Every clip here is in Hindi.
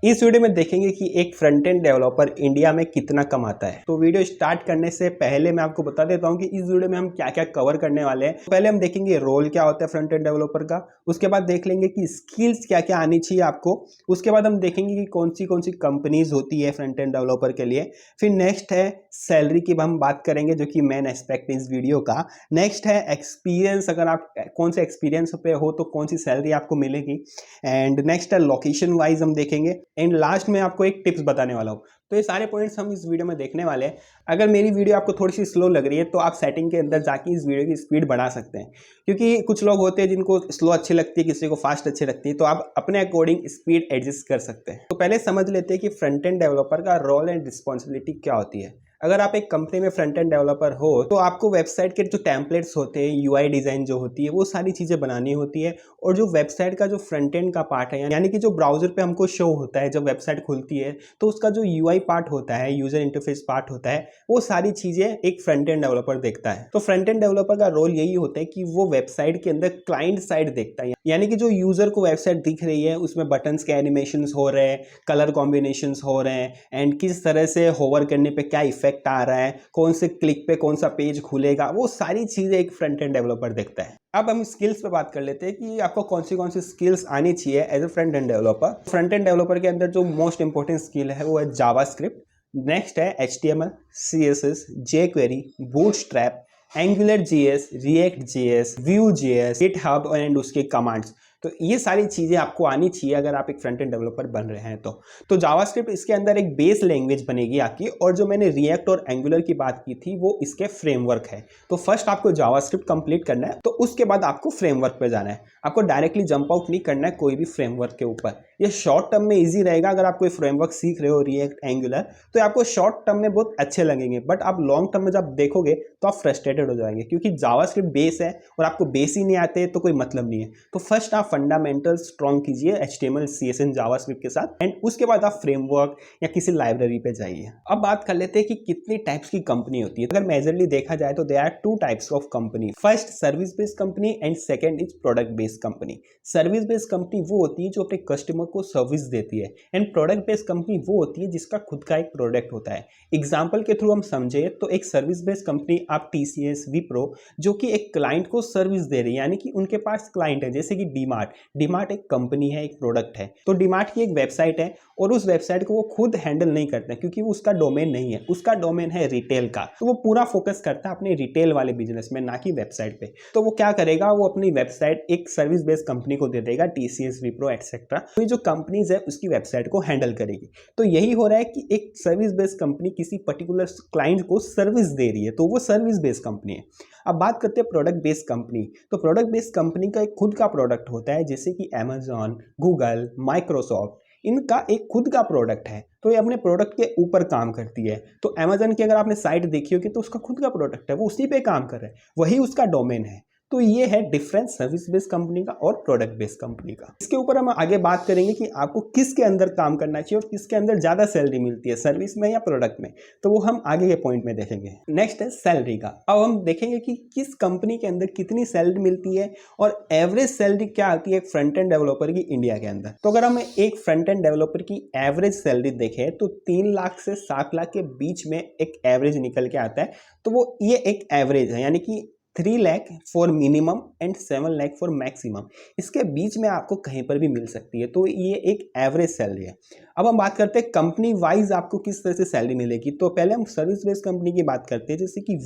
इस वीडियो में देखेंगे कि एक फ्रंट एंड डेवलपर इंडिया में कितना कमाता है। तो वीडियो स्टार्ट करने से पहले मैं आपको बता देता हूं कि इस वीडियो में हम क्या क्या कवर करने वाले हैं। तो पहले हम देखेंगे रोल क्या होता है फ्रंट एंड डेवलपर का, उसके बाद देख लेंगे कि स्किल्स क्या क्या आनी चाहिए आपको, उसके बाद हम देखेंगे कि कौन सी कंपनीज होती है फ्रंट एंड डेवलपर के लिए। फिर नेक्स्ट है सैलरी की हम बात करेंगे जो कि मेन एस्पेक्ट इस वीडियो का। नेक्स्ट है एक्सपीरियंस, अगर आप कौन से एक्सपीरियंस पे हो तो कौन सी सैलरी आपको मिलेगी। एंड नेक्स्ट है लोकेशन वाइज हम देखेंगे। एंड लास्ट में आपको एक टिप्स बताने वाला हूँ। तो ये सारे पॉइंट्स हम इस वीडियो में देखने वाले हैं। अगर मेरी वीडियो आपको थोड़ी सी स्लो लग रही है तो आप सेटिंग के अंदर जाके इस वीडियो की स्पीड बढ़ा सकते हैं, क्योंकि कुछ लोग होते हैं जिनको स्लो अच्छी लगती है, किसी को फास्ट अच्छी लगती है, तो आप अपने अकॉर्डिंग स्पीड एडजस्ट कर सकते हैं। तो पहले समझ लेते हैं कि फ्रंट एंड डेवलपर का रोल एंड रिस्पॉन्सिबिलिटी क्या होती है। अगर आप एक कंपनी में फ्रंट एंड डेवलपर हो तो आपको वेबसाइट के जो टेम्पलेट्स होते हैं, यूआई डिज़ाइन जो होती है, वो सारी चीज़ें बनानी होती है। और जो वेबसाइट का जो फ्रंट एंड का पार्ट है, यानी कि जो ब्राउजर पे हमको शो होता है जब वेबसाइट खुलती है, तो उसका जो यूआई पार्ट होता है, यूजर इंटरफेस पार्ट होता है, वो सारी चीज़ें एक फ्रंट एंड डेवलपर देखता है। तो फ्रंट एंड डेवलपर का रोल यही होता है कि वो वेबसाइट के अंदर क्लाइंट साइड देखता है, यानी कि जो यूजर को वेबसाइट दिख रही है उसमें बटन्स के एनिमेशंस हो रहे हैं, कलर कॉम्बिनेशंस हो रहे हैं, एंड किस तरह से होवर करने पे क्या इफेक्ट आ रहा है, कौन से क्लिक पे कौन सा पेज खुलेगा, वो सारी चीजें एक फ्रंट एंड डेवलपर देखता है। अब हम स्किल्स पे बात कर लेते हैं कि आपको कौन सी स्किल्स आनी चाहिए as a front end developer. Front end developer के अंदर जो मोस्ट इंपॉर्टेंट स्किल है वो है जावास्क्रिप्ट। नेक्स्ट है HTML, CSS, jQuery, Bootstrap, Angular JS, React JS, Vue JS, GitHub and उसके कमांड्स। तो ये सारी चीज़ें आपको आनी चाहिए अगर आप एक फ्रंट एंड डेवलपर बन रहे हैं तो जावास्क्रिप्ट इसके अंदर एक बेस लैंग्वेज बनेगी आपकी, और जो मैंने रिएक्ट और एंगुलर की बात की थी वो इसके फ्रेमवर्क है। तो फर्स्ट आपको जावास्क्रिप्ट कंप्लीट करना है, तो उसके बाद आपको फ्रेमवर्क पे जाना है। आपको डायरेक्टली जंप आउट नहीं करना है कोई भी फ्रेमवर्क के ऊपर। ये शॉर्ट टर्म में ईजी रहेगा, अगर आप कोई फ्रेमवर्क सीख रहे हो रिएक्ट एंगुलर तो आपको शॉर्ट टर्म में बहुत अच्छे लगेंगे, बट आप लॉन्ग टर्म में जब देखोगे तो आप फ्रस्ट्रेटेड हो जाएंगे, क्योंकि जावास्क्रिप्ट बेस है और आपको बेस ही नहीं आते तो कोई मतलब नहीं है। तो फर्स्ट आप फंडामेंटल्स स्ट्रॉन्ग कीजिए HTML, CSS, जावास्क्रिप्ट के साथ, एंड उसके बाद आप फ्रेमवर्क या किसी लाइब्रेरी पे जाइए। अब बात कर लेते हैं कि कितनी टाइप्स की कंपनी होती है। अगर मेजरली देखा जाए तो there are two types of company. First service based company and second is product based company. Service based company वो होती है जो अपने कस्टमर को सर्विस देती है, एंड प्रोडक्ट बेस्ड कंपनी वो होती है जिसका खुद का एक प्रोडक्ट होता है। एग्जाम्पल के थ्रू हम समझे तो एक सर्विस बेस्ड कंपनी आप TCS, विप्रो, जो कि एक क्लाइंट को सर्विस दे रही है, यानी कि उनके पास क्लाइंट है, जैसे कि डीमार्ट एक कंपनी है, एक प्रोडक्ट है। तो डीमार्ट की एक वेबसाइट है और उस वेबसाइट को वो खुद हैंडल नहीं करते क्योंकि वो उसका डोमेन नहीं है, उसका डोमेन है रिटेल का। तो वो पूरा फोकस करता है अपने रिटेल वाले बिजनेस में, ना कि वेबसाइट पे। तो वो क्या करेगा, वो अपनी वेबसाइट एक सर्विस बेस्ड कंपनी को दे देगा, TCS, विप्रो एक्सेट्रा। तो ये जो कंपनीज है उसकी वेबसाइट को हैंडल करेगी। तो यही हो रहा है कि एक सर्विस बेस्ड कंपनी किसी पर्टिकुलर क्लाइंट को सर्विस दे रही है, तो वो सर्विस बेस्ड कंपनी है। अब बात करते हैं प्रोडक्ट बेस्ड कंपनी। तो प्रोडक्ट बेस्ड कंपनी का एक खुद का प्रोडक्ट होता है, जैसे कि Amazon, गूगल, माइक्रोसॉफ्ट, इनका एक खुद का प्रोडक्ट है। तो ये अपने प्रोडक्ट के ऊपर काम करती है। तो Amazon की अगर आपने साइट देखी होगी तो उसका खुद का प्रोडक्ट है, वो उसी पे काम कर रहा है, वही उसका डोमेन है। तो ये है डिफरेंस सर्विस बेस्ड कंपनी का और प्रोडक्ट बेस्ड कंपनी का। इसके ऊपर हम आगे बात करेंगे कि आपको किसके अंदर काम करना चाहिए और किसके अंदर ज्यादा सैलरी मिलती है, सर्विस में या प्रोडक्ट में। तो वो हम आगे के पॉइंट में देखेंगे। नेक्स्ट है सैलरी का। अब हम देखेंगे कि किस कंपनी के अंदर कितनी सैलरी मिलती है और एवरेज सैलरी क्या आती है एक फ्रंट एंड डेवलपर की इंडिया के अंदर। तो अगर हम एक फ्रंट एंड डेवलपर की एवरेज सैलरी देखें तो 3 लाख से 7 लाख के बीच में एक एवरेज निकल के आता है। तो वो ये एक एवरेज है, यानी कि 3 lakh for minimum and 7 lakh for maximum. इसके बीच में आपको कहीं पर भी मिल सकती है। तो ये एक एवरेज सैलरी है। अब हम बात करते हैं कंपनी वाइज आपको किस तरह से सैलरी मिलेगी। तो पहले हम सर्विस बेस्ड कंपनी की बात करते हैं, जैसे कि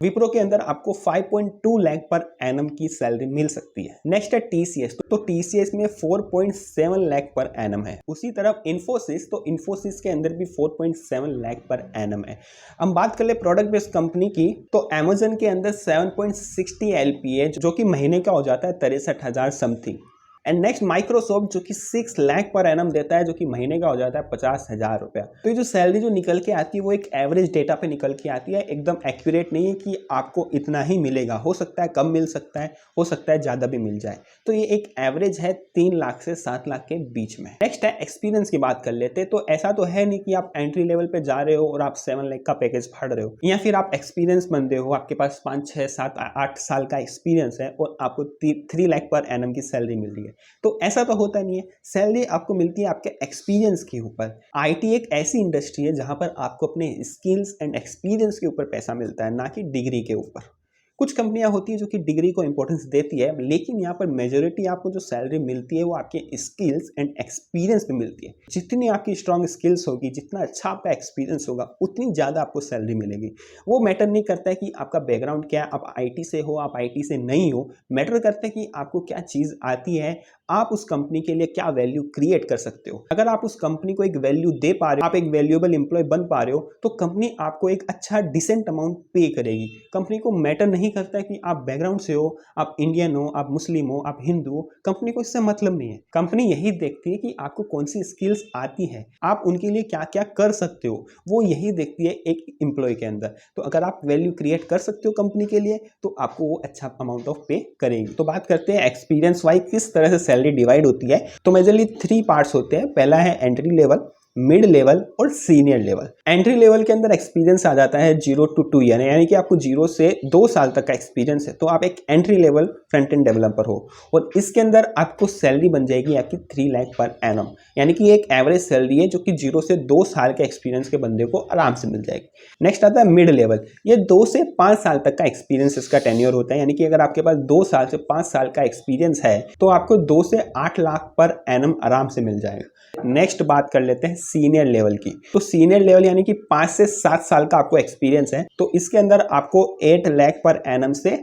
विप्रो के अंदर आपको 5.2 लाख पर एनम की सैलरी मिल सकती है। नेक्स्ट है TCS। तो TCS में 4.7 लाख पर एनम है। उसी तरह इन्फोसिस, तो इन्फोसिस के अंदर भी 4.7 लाख पर एनम है। हम बात कर ले प्रोडक्ट बेस्ड कंपनी की, तो Amazon के अंदर 7.60 LPA जो कि महीने का हो जाता है 63,000 समथिंग। एंड नेक्स्ट माइक्रोसॉफ्ट जो कि 6 लाख पर एनम देता है, जो कि महीने का हो जाता है 50,000 रुपया। तो ये जो सैलरी जो निकल के आती है वो एक एवरेज डेटा पे निकल के आती है, एकदम एक्यूरेट नहीं है कि आपको इतना ही मिलेगा। हो सकता है कम मिल सकता है, हो सकता है ज़्यादा भी मिल जाए। तो ये एक एवरेज है 3 लाख से 7 लाख के बीच में। नेक्स्ट है एक्सपीरियंस की बात कर लेते हैं। तो ऐसा तो है नहीं कि आप एंट्री लेवल पे जा रहे हो और आप 7 लाख का पैकेज फाड़ रहे हो, या फिर आप एक्सपीरियंस बंदे हो, आपके पास 5, 6, 7, 8 साल का एक्सपीरियंस है और आपको 3 लाख पर एनम की सैलरी मिल रही है। तो ऐसा तो होता नहीं है, सैलरी आपको मिलती है आपके एक्सपीरियंस के ऊपर। आईटी एक ऐसी इंडस्ट्री है जहां पर आपको अपने स्किल्स एंड एक्सपीरियंस के ऊपर पैसा मिलता है, ना कि डिग्री के ऊपर। कुछ कंपनियां होती है जो कि डिग्री को इंपॉर्टेंस देती है, लेकिन यहाँ पर मेजोरिटी आपको जो सैलरी मिलती है वो आपके स्किल्स एंड एक्सपीरियंस पे मिलती है। जितनी आपकी स्ट्रॉन्ग स्किल्स होगी, जितना अच्छा आपका एक्सपीरियंस होगा, उतनी ज़्यादा आपको सैलरी मिलेगी। वो मैटर नहीं करता है कि आपका बैकग्राउंड क्या है, आप आईटी से हो, आप आईटी से नहीं हो। मैटर करता है कि आपको क्या चीज़ आती है, आप उस कंपनी के लिए क्या वैल्यू क्रिएट कर सकते हो। अगर आप उस कंपनी को एक वैल्यू दे पा रहे हो, आप एक वैल्यूएबल एम्प्लॉय बन पा रहे हो, तो कंपनी आपको एक अच्छा डिसेंट अमाउंट पे करेगी। कंपनी को मैटर नहीं करता है कि आप बैकग्राउंड से हो, आप इंडियन हो, आप मुस्लिम हो, आप हिंदू हो, कंपनी को इससे मतलब नहीं है। कंपनी यही देखती है कि आपको कौन सी स्किल्स आती है, आप उनके लिए क्या क्या कर सकते हो, वो यही देखती है एक एम्प्लॉय के अंदर। तो अगर आप वैल्यू क्रिएट कर सकते हो कंपनी के लिए, तो आपको वो अच्छा अमाउंट ऑफ पे करेगी। तो बात करते हैं एक्सपीरियंस वाइज किस तरह से सैलरी डिवाइड होती है। तो मेजरली 3 पार्ट्स होते हैं। पहला है एंट्री लेवल, मिड लेवल और सीनियर लेवल। एंट्री लेवल के अंदर एक्सपीरियंस आ जाता है 0 to 2 ईयर, यानी कि आपको 0 से 2 साल तक का एक्सपीरियंस है तो आप एक entry level front end developer हो, और इसके अंदर आपको सैलरी बन जाएगी आपकी 3 लाख पर एनम, यानी कि एक एवरेज सैलरी है जो कि 0 से 2 साल के एक्सपीरियंस के बंदे को आराम से मिल जाएगी। नेक्स्ट आता है मिड लेवल। ये 2 से 5 साल तक का एक्सपीरियंस इसका टेन्योर होता है, यानी कि अगर आपके पास 2 साल से 5 साल का एक्सपीरियंस है तो आपको 2 से 8 लाख पर एनम आराम से मिल जाएगा। नेक्स्ट बात कर लेते हैं सीनियर लेवल की। तो सीनियर लेवल यानी कि 5 से 7 साल का आपको एक्सपीरियंस है, तो इसके अंदर आपको 8 लाख पर एनम से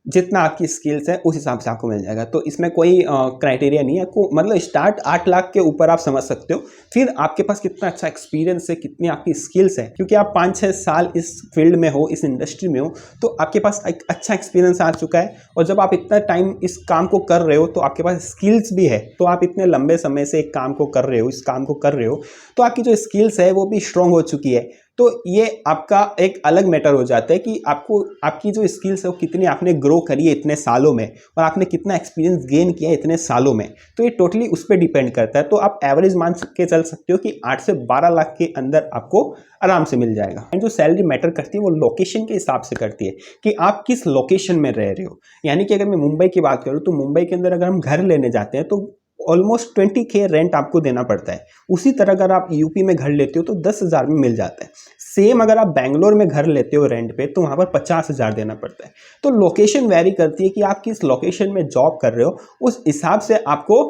जितना आपकी स्किल्स है उस हिसाब से आपको मिल जाएगा। तो इसमें कोई क्राइटेरिया नहीं है आपको, मतलब स्टार्ट 8 लाख के ऊपर आप समझ सकते हो, फिर आपके पास कितना अच्छा एक्सपीरियंस है, कितनी आपकी स्किल्स है, क्योंकि आप 5-6 साल इस फील्ड में हो, इस इंडस्ट्री में हो, तो आपके पास एक अच्छा एक्सपीरियंस आ चुका है। और जब आप इतना टाइम इस काम को कर रहे हो तो आपके पास स्किल्स भी है, तो आप इतने लंबे समय से एक काम को कर रहे हो, इस काम को कर रहे हो, तो आपकी जो स्किल्स है वो भी स्ट्रांग हो चुकी है। तो ये आपका एक अलग मैटर हो जाता है कि आपको आपकी जो स्किल्स है वो कितनी आपने ग्रो करी है इतने सालों में, और आपने कितना एक्सपीरियंस गेन किया है इतने सालों में। तो ये टोटली उस पर डिपेंड करता है। तो आप एवरेज मान के चल सकते हो कि 8 से 12 लाख के अंदर आपको आराम से मिल जाएगा। एंड जो सैलरी मैटर करती है वो लोकेशन के हिसाब से करती है कि आप किस लोकेशन में रह रहे हो। यानी कि अगर मैं मुंबई की बात करूँ तो मुंबई के अंदर अगर हम घर लेने जाते हैं तो ऑलमोस्ट 20K रेंट आपको देना पड़ता है। उसी तरह अगर आप यूपी में घर लेते हो तो 10,000 में मिल जाता है। सेम अगर आप बैंगलोर में घर लेते हो रेंट पे तो वहाँ पर 50,000 देना पड़ता है। तो लोकेशन वेरी करती है कि आप किस लोकेशन में जॉब कर रहे हो, उस हिसाब से आपको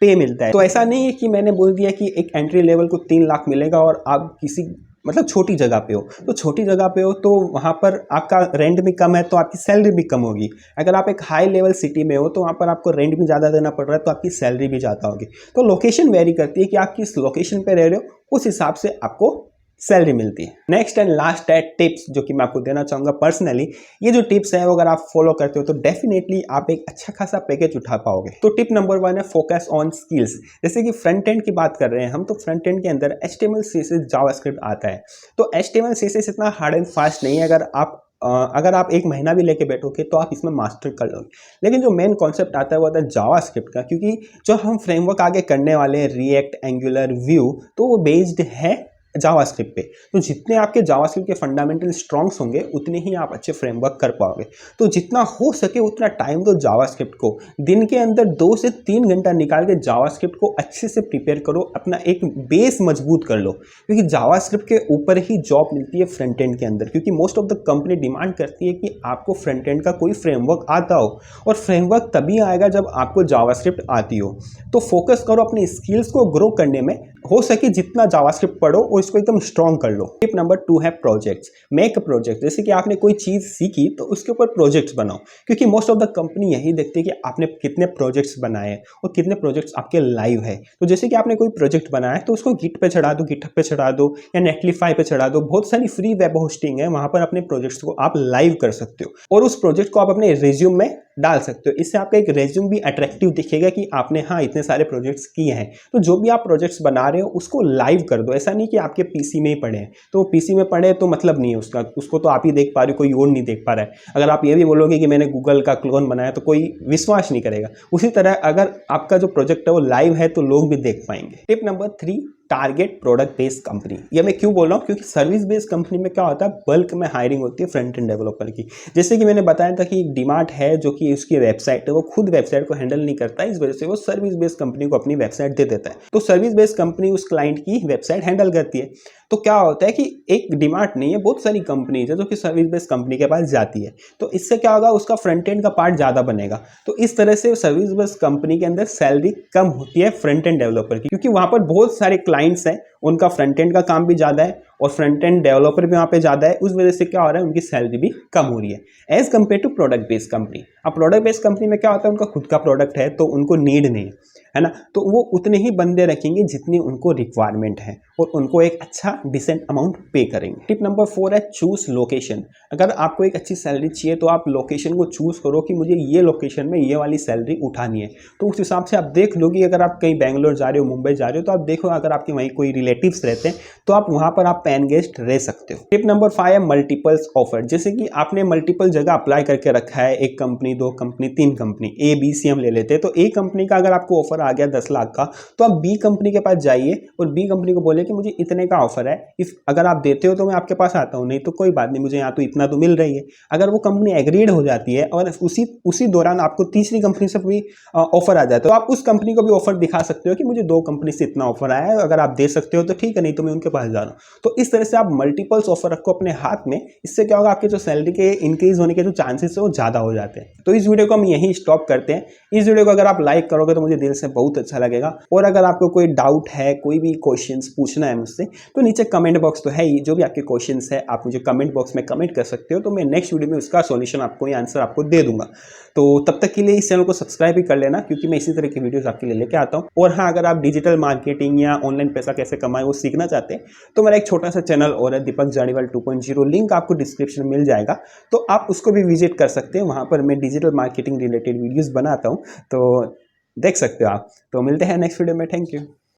पे मिलता है। तो ऐसा नहीं है कि मैंने बोल दिया कि एक एंट्री लेवल को 3 लाख मिलेगा और आप किसी मतलब छोटी जगह पे हो, तो छोटी जगह पे हो तो वहाँ पर आपका रेंट भी कम है तो आपकी सैलरी भी कम होगी। अगर आप एक हाई लेवल सिटी में हो तो वहाँ पर आपको रेंट भी ज़्यादा देना पड़ रहा है तो आपकी सैलरी भी ज़्यादा होगी। तो लोकेशन वेरी करती है कि आप किस लोकेशन पे रह रहे हो, उस हिसाब से आपको सैलरी मिलती है। नेक्स्ट एंड लास्ट है टिप्स, जो कि मैं आपको देना चाहूँगा पर्सनली। ये जो टिप्स है वो अगर आप फॉलो करते हो तो डेफिनेटली आप एक अच्छा खासा पैकेज उठा पाओगे। तो टिप नंबर 1 है फोकस ऑन स्किल्स। जैसे कि फ्रंट एंड की बात कर रहे हैं हम, तो फ्रंट एंड के अंदर HTML CSS जावास्क्रिप्ट आता है। तो HTML CSS इतना हार्ड एंड फास्ट नहीं है। अगर आप 1 महीना भी लेके बैठोगे तो आप इसमें मास्टर कर लोगे। लेकिन जो मेन कॉन्सेप्ट आता है वो आता है जावास्क्रिप्ट का, क्योंकि जो हम फ्रेमवर्क आगे करने वाले हैं रिएक्ट, एंगुलर, व्यू, तो वो बेस्ड है जावास्क्रिप्ट पे। तो जितने आपके जावास्क्रिप्ट के फंडामेंटल स्ट्रॉन्ग्स होंगे उतने ही आप अच्छे फ्रेमवर्क कर पाओगे। तो जितना हो सके उतना टाइम दो जावास्क्रिप्ट को। दिन के अंदर 2 से 3 घंटा निकाल के जावास्क्रिप्ट को अच्छे से प्रिपेयर करो, अपना एक बेस मजबूत कर लो, क्योंकि जावास्क्रिप्ट के ऊपर ही जॉब मिलती है फ्रंट एंड के अंदर। क्योंकि most of the company demand करती है कि आपको फ्रंट एंड का कोई फ्रेमवर्क आता हो, और फ्रेमवर्क तभी आएगा जब आपको जावास्क्रिप्ट आती हो। तो फोकस करो अपनी स्किल्स को ग्रो करने में, हो सके जितना जावास्क्रिप्ट पढ़ो और इसको एकदम स्ट्रॉन्ग कर लो। टिप नंबर 2 है प्रोजेक्ट्स। Make project. जैसे कि आपने कोई चीज़ सीखी तो उसके ऊपर प्रोजेक्ट्स बनाओ, क्योंकि मोस्ट ऑफ द कंपनी यही देखती है कि आपने कितने प्रोजेक्ट्स बनाए और कितने प्रोजेक्ट्स आपके लाइव है। तो जैसे कि आपने कोई प्रोजेक्ट बनाया है तो उसको गिट पे चढ़ा दो, गिटहब पे चढ़ा दो या नेटलिफाई पे चढ़ा दो। बहुत सारी फ्री वेब होस्टिंग है, वहां पर अपने प्रोजेक्ट्स को आप लाइव कर सकते हो और उस प्रोजेक्ट को आप अपने रिज्यूम में डाल सकते हो। इससे आपका एक रेज्यूम भी अट्रैक्टिव दिखेगा कि आपने हाँ इतने सारे प्रोजेक्ट्स किए हैं। तो जो भी आप प्रोजेक्ट्स बना रहे हो उसको लाइव कर दो। ऐसा नहीं कि आपके पीसी में ही पड़े हैं, तो पीसी में पड़े तो मतलब नहीं है उसका, उसको तो आप ही देख पा रहे हो, कोई और नहीं देख पा रहा है। अगर आप ये भी बोलोगे कि मैंने गूगल का क्लोन बनाया तो कोई विश्वास नहीं करेगा। उसी तरह अगर आपका जो प्रोजेक्ट है वो लाइव है तो लोग भी देख पाएंगे। Tip number 3 target product based company. ये मैं क्यों बोल रहा हूँ, क्योंकि सर्विस बेस्ड कंपनी में क्या होता है, बल्क में हायरिंग होती है फ्रंट एंड डेवलपर की। जैसे कि मैंने बताया था कि डीमार्ट है जो कि उसकी वेबसाइट है, वो खुद वेबसाइट को हैंडल नहीं करता है, इस वजह से वो सर्विस बेस्ड कंपनी को अपनी वेबसाइट दे देता है। तो सर्विस बेस्ड कंपनी उस क्लाइंट की वेबसाइट हैंडल करती है। तो क्या होता है कि एक डीमार्ट नहीं है, बहुत सारी कंपनीज है जो कि सर्विस बेस्ड कंपनी के पास जाती है। तो इससे क्या होगा, उसका फ्रंट एंड का पार्ट ज़्यादा बनेगा। तो इस तरह से सर्विस बेस्ड कंपनी के अंदर सैलरी कम होती है फ्रंट एंड डेवलपर की, क्योंकि वहाँ पर बहुत सारे क्लाइंट्स हैं, उनका फ्रंट एंड का काम भी ज़्यादा है और फ्रंट एंड डेवलपर भी वहाँ पे ज़्यादा है। उस वजह से क्या हो रहा है, उनकी सैलरी भी कम हो रही है as compare to product based company. अब प्रोडक्ट बेस्ड कंपनी में क्या होता है, उनका खुद का प्रोडक्ट है तो उनको नीड नहीं है ना, तो वो उतने ही बंदे रखेंगे जितनी उनको रिक्वायरमेंट है और उनको एक अच्छा डिसेंट अमाउंट पे करेंगे। टिप नंबर 4 है चूज लोकेशन। अगर आपको एक अच्छी सैलरी चाहिए तो आप लोकेशन को चूज करो कि मुझे ये लोकेशन में ये वाली सैलरी उठानी है। तो उस हिसाब से आप देख लो कि अगर आप कहीं बैंगलोर जा रहे हो, मुंबई जा रहे हो, तो आप देखो अगर आपके वहीं कोई रिलेटिव्स रहते हैं तो आप वहां पर आप पेन गेस्ट रह सकते हो। टिप नंबर 5 है मल्टीपल्स ऑफर। जैसे कि आपने मल्टीपल जगह अप्लाई करके रखा है, एक कंपनी, दो कंपनी, तीन कंपनी, ए बी सी हम ले लेते हैं। तो ए कंपनी का अगर आपको ऑफर आ गया 10 लाख का, तो आप बी कंपनी के पास जाइए और बी कंपनी को बोले कि मुझे इतने का ऑफर है, इफ अगर आप देते हो तो मैं आपके पास आता हूँ, नहीं तो कोई बात नहीं, मुझे यहाँ तो इतना तो मिल रही है। अगर वो कंपनी एग्रीड हो जाती है और उसी दौरान आपको तीसरी कंपनी से भी ऑफर आ जाए तो आप उस कंपनी को भी ऑफर दिखा सकते हो कि मुझे दो कंपनी से इतना ऑफर आया है, अगर आप दे सकते हो तो ठीक है, नहीं तो मैं उनके पास जा रहा हूँ। तो इस तरह से आप मल्टीपल्स ऑफर रखो अपने हाथ में। इससे क्या होगा, आपके जो सैलरी के इंक्रीज होने के जो चांसेस है वो ज़्यादा हो जाते हैं। तो इस वीडियो को हम यहीं स्टॉप करते हैं। इस वीडियो को अगर आप लाइक करोगे तो मुझे दिल से बहुत अच्छा लगेगा। और अगर आपको कोई डाउट है, कोई भी क्वेश्चंस पूछना है मुझसे, तो नीचे कमेंट बॉक्स तो है ही, जो भी आपके क्वेश्चंस है आप मुझे कमेंट बॉक्स में कमेंट कर सकते हो। तो मैं नेक्स्ट वीडियो में उसका सॉल्यूशन आपको या आंसर आपको दे दूंगा। तो तब तक के लिए इस चैनल को सब्सक्राइब भी कर लेना, क्योंकि मैं इसी तरह की वीडियोस आपके लिए लेके आता हूँ। और हाँ, अगर आप डिजिटल मार्केटिंग या ऑनलाइन पैसा कैसे कमाएं वो सीखना चाहते हैं तो मेरा एक छोटा सा चैनल और है, दीपक जानीवाल 2.0, लिंक आपको डिस्क्रिप्शन में मिल जाएगा। तो आप उसको भी विजिट कर सकते हैं, वहाँ पर मैं डिजिटल मार्केटिंग रिलेटेड वीडियोज़ बनाता हूँ, तो देख सकते हो आप। तो मिलते हैं नेक्स्ट वीडियो में। Thank you.